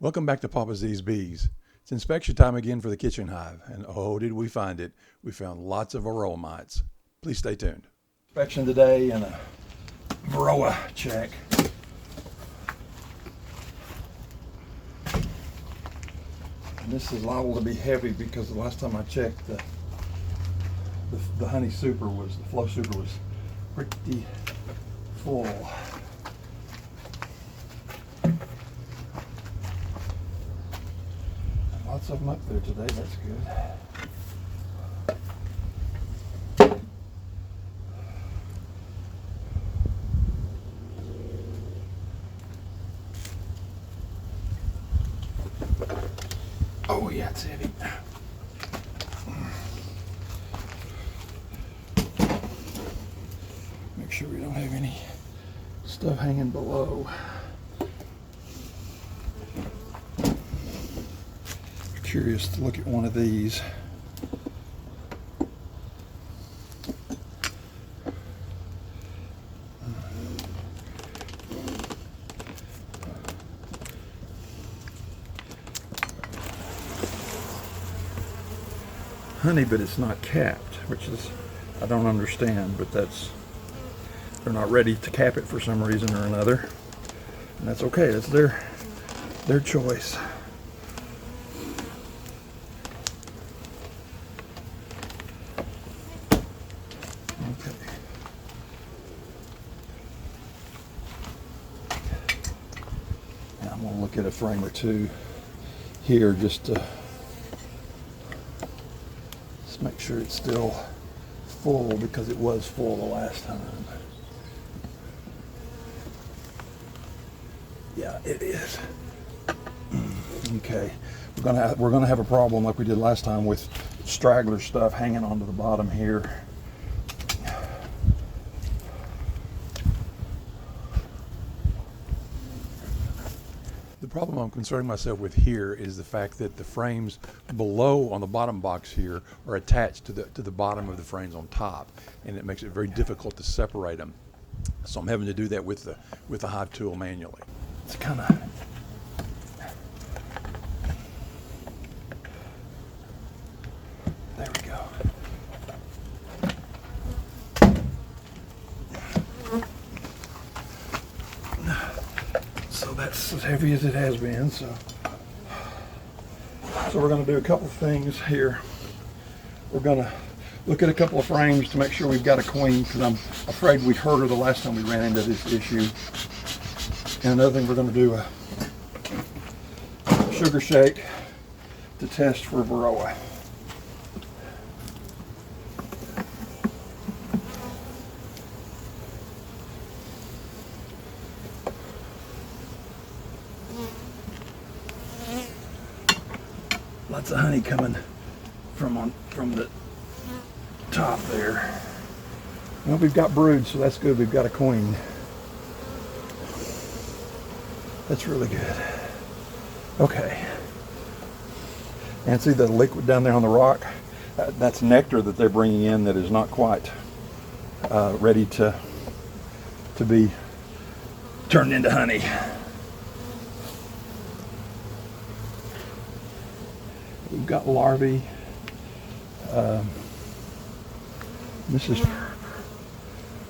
Welcome back to Papa Z's Bees. It's inspection time again for the kitchen hive, and oh, did we find it. We found lots of varroa mites. Please stay tuned. Inspection today and a varroa check. And this is liable to be heavy because the last time I checked, the honey super was, the flow super was pretty full. Lots of them up there today, that's good. Oh yeah, it's heavy. Make sure we don't have any stuff hanging below. Curious to look at one of these. Honey, but it's not capped, which is, I don't understand, but that's, they're not ready to cap it for some reason or another. And that's okay, that's their choice. Okay. Now I'm going to look at a frame or two here just to make sure it's still full, because it was full the last time. Yeah, it is. Okay, we're gonna have a problem like we did last time with straggler stuff hanging onto the bottom here. The problem I'm concerning myself with here is the fact that the frames below on the bottom box here are attached to the bottom of the frames on top, and it makes it very difficult to separate them. So I'm having to do that with the hive tool manually. It's kind of there we go. So that's as heavy as it has been. So we're going to do a couple of things here. We're going to look at a couple of frames to make sure we've got a queen, because I'm afraid we hurt her the last time we ran into this issue. And another thing, we're going to do a sugar shake to test for varroa. Lots of honey coming from the top there. Well, we've got brood, so that's good. We've got a queen. That's really good. Okay. And see the liquid down there on the rock? That's nectar that they're bringing in that is not quite ready to be turned into honey. We've got larvae.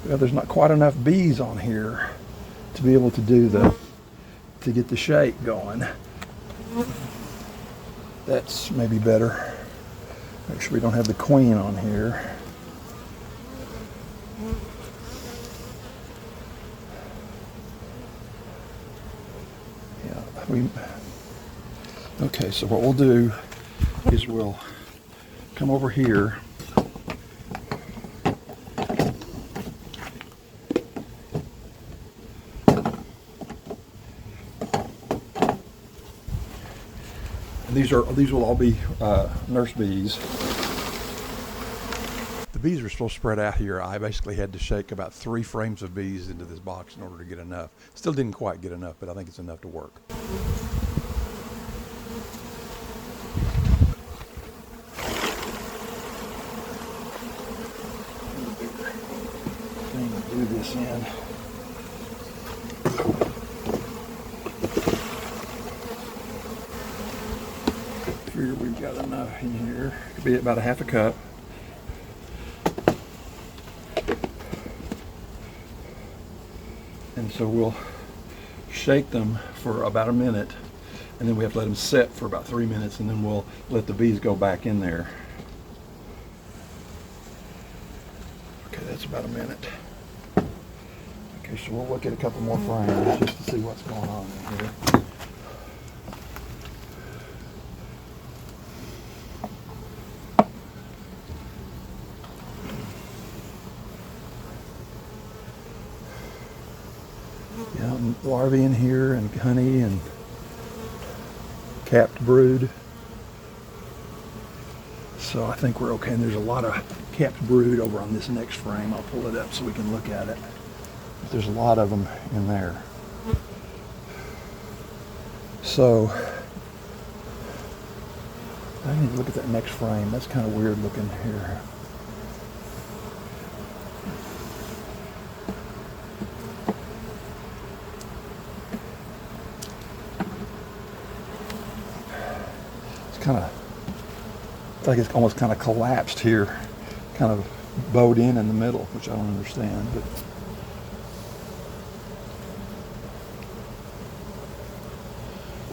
There's not quite enough bees on here to be able to to get the shake going. That's maybe better. Make sure we don't have the queen on here. Yeah, okay, so what we'll do is we'll come over here. And these will all be nurse bees. The bees are still spread out here. I basically had to shake about 3 frames of bees into this box in order to get enough. Still didn't quite get enough, but I think it's enough to work. Do this in. figure we've got enough in here. Could be about a half a cup. And so we'll shake them for about a minute, and then we have to let them set for about 3 minutes, and then we'll let the bees go back in there. Okay, that's about a minute. Okay, so we'll look at a couple more frames just to see what's going on in here. Yeah, larvae in here, and honey, and capped brood. So I think we're okay. And there's a lot of capped brood over on this next frame. I'll pull it up so we can look at it. But there's a lot of them in there. So I need to look at that next frame. That's kind of weird looking here. It's like it's almost kind of collapsed here, kind of bowed in the middle, which I don't understand. But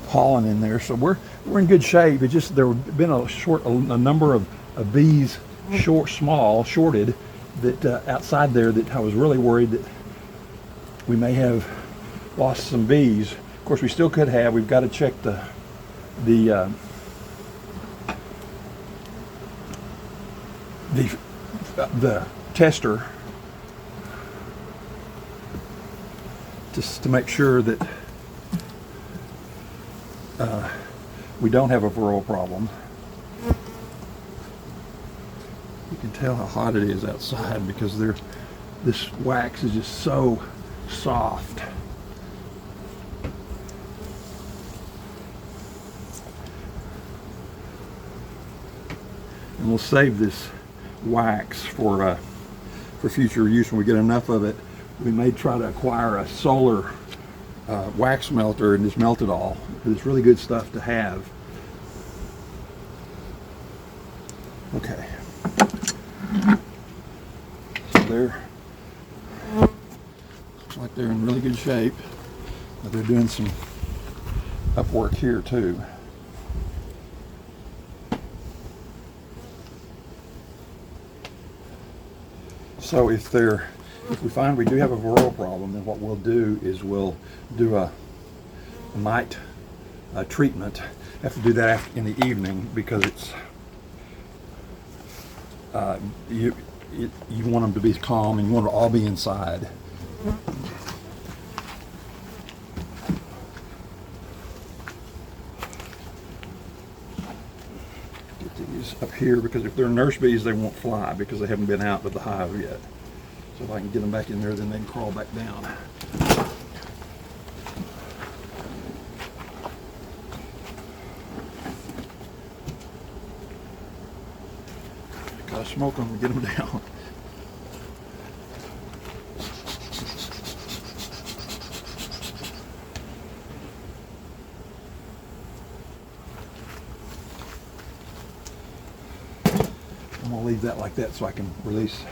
pollen in there, so we're in good shape. It just there have been a number of bees shorted that outside there that I was really worried that we may have lost some bees. Of course, we still could have. We've got to check the tester just to make sure that we don't have a varroa problem. You can tell how hot it is outside because this wax is just so soft. And we'll save this wax for future use. When we get enough of it, we may try to acquire a solar wax melter and just melt it all. It's really good stuff to have. Okay. So looks like they're in really good shape. But they're doing some up work here too. So if we find we do have a varroa problem, then what we'll do is we'll do a mite treatment. Have to do that in the evening because it's you want them to be calm and you want them to all be inside. Get these up here because if they're nurse bees, they won't fly because they haven't been out of the hive yet. So if I can get them back in there, then they can crawl back down. Gotta smoke them to get them down. I'm gonna leave that like that so I can release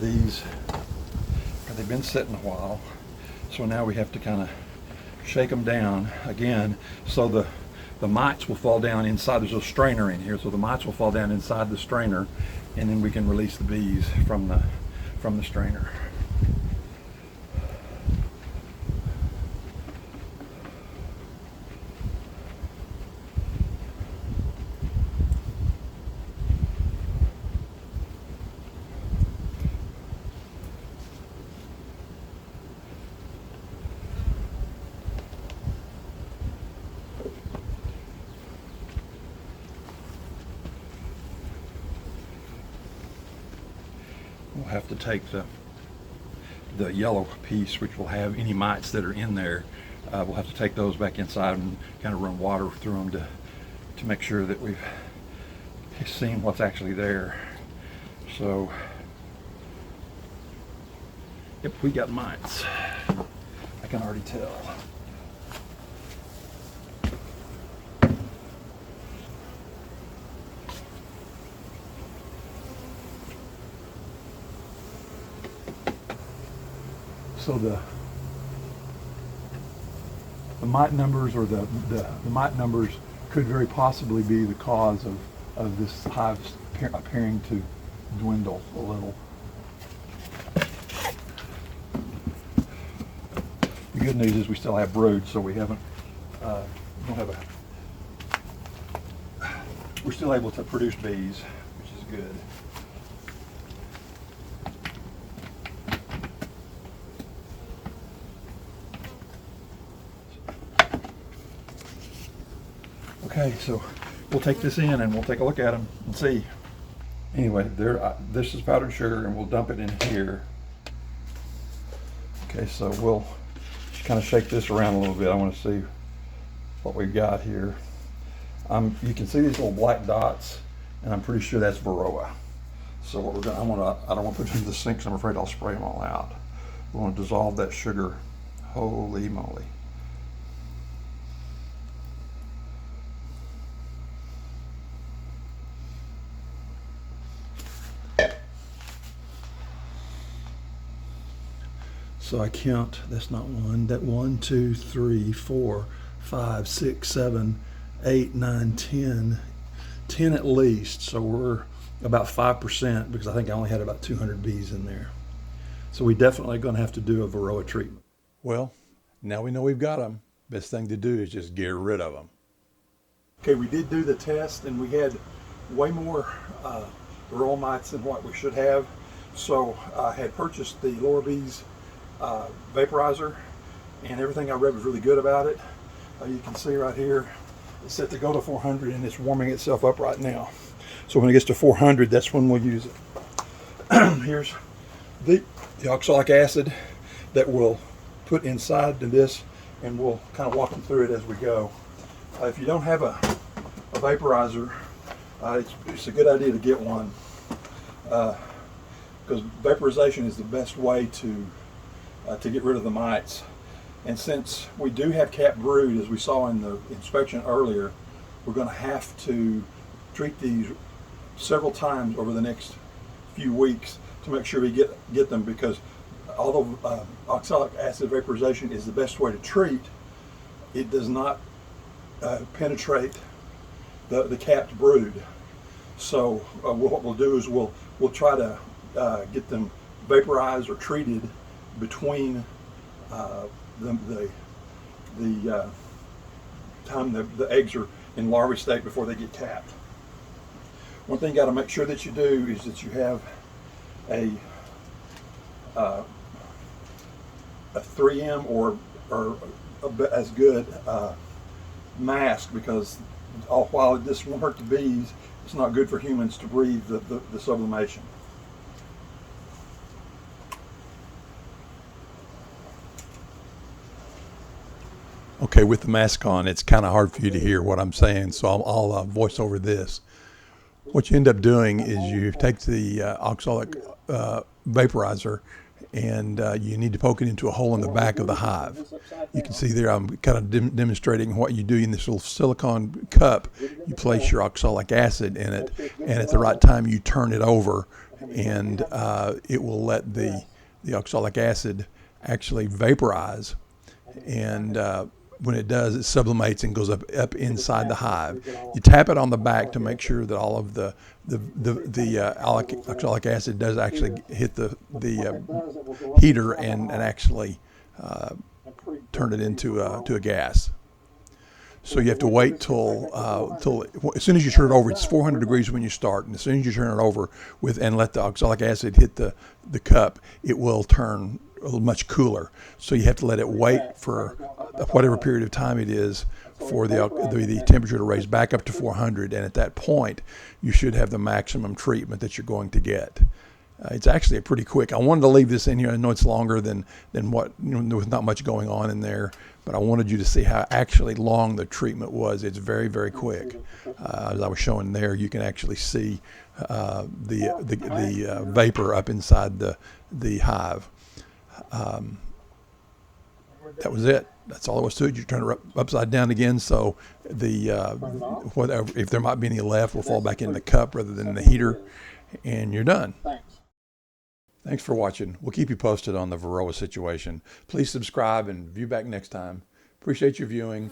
these. They've been sitting a while, so now we have to kind of shake them down again so the mites will fall down inside. There's a strainer in here, so the mites will fall down inside the strainer, and then we can release the bees from the strainer. We'll have to take the yellow piece, which will have any mites that are in there. We'll have to take those back inside and kind of run water through them to make sure that we've seen what's actually there. So, yep, we got mites. I can already tell. So the mite numbers, or the mite numbers, could very possibly be the cause of this hive appearing to dwindle a little. The good news is we still have brood, so we haven't, we're still able to produce bees, which is good. Okay, so we'll take this in and we'll take a look at them and see. Anyway, this is powdered sugar, and we'll dump it in here. Okay, so we'll just kind of shake this around a little bit. I want to see what we've got here. You can see these little black dots, and I'm pretty sure that's varroa. So what we're going, I don't want to put it in the sink, because I'm afraid I'll spray them all out. We want to dissolve that sugar. Holy moly. So I count, that's not one, that 1, 2, 3, 4, 5, 6, 7, 8, 9, 10, 10 at least. So we're about 5%, because I think I only had about 200 bees in there. So we definitely going to have to do a varroa treatment. Well, now we know we've got them. Best thing to do is just get rid of them. Okay, we did do the test, and we had way more varroa mites than what we should have. So I had purchased the Laura Bees vaporizer, and everything I read was really good about it. You can see right here it's set to go to 400, and it's warming itself up right now. So when it gets to 400, that's when we'll use it. Here's the oxalic acid that we'll put inside to this, and we'll kind of walk them through it as we go. If you don't have a vaporizer, it's a good idea to get one, because vaporization is the best way to get rid of the mites. And since we do have capped brood, as we saw in the inspection earlier, we're going to have to treat these several times over the next few weeks to make sure we get them, because although oxalic acid vaporization is the best way to treat, it does not penetrate the capped brood. So what we'll do is we'll try to get them vaporized or treated between the time the eggs are in larvae state before they get capped. One thing you got to make sure that you do is that you have a 3M or as good mask, because while this won't hurt the bees, it's not good for humans to breathe the sublimation. Okay, with the mask on, it's kind of hard for you to hear what I'm saying, so I'll voice over this. What you end up doing is you take the oxalic vaporizer, and you need to poke it into a hole in the back of the hive. You can see there I'm kind of demonstrating what you do in this little silicone cup. You place your oxalic acid in it, and at the right time you turn it over, and it will let the oxalic acid actually vaporize. And when it does, it sublimates and goes up inside the hive. You tap it on the back to make sure that all of the oxalic acid does actually hit the heater and actually turn it into a gas. So you have to wait till as soon as you turn it over, it's 400 degrees when you start, and as soon as you turn it over and let the oxalic acid hit the cup, it will turn a little much cooler. So you have to let it wait for whatever period of time it is for the temperature to raise back up to 400, and at that point you should have the maximum treatment that you're going to get. It's actually a pretty quick. I wanted to leave this in here. I know it's longer than what, there was not much going on in there, but I wanted you to see how actually long the treatment was. It's very, very quick. As I was showing there, you can actually see the vapor up inside the hive. That was it. That's all there was to it. You turn it upside down again, so whatever, if there might be any left, will fall back into the cup rather than the heater, and you're done. Thanks for watching. We'll keep you posted on the varroa situation. Please subscribe and view back next time. Appreciate your viewing.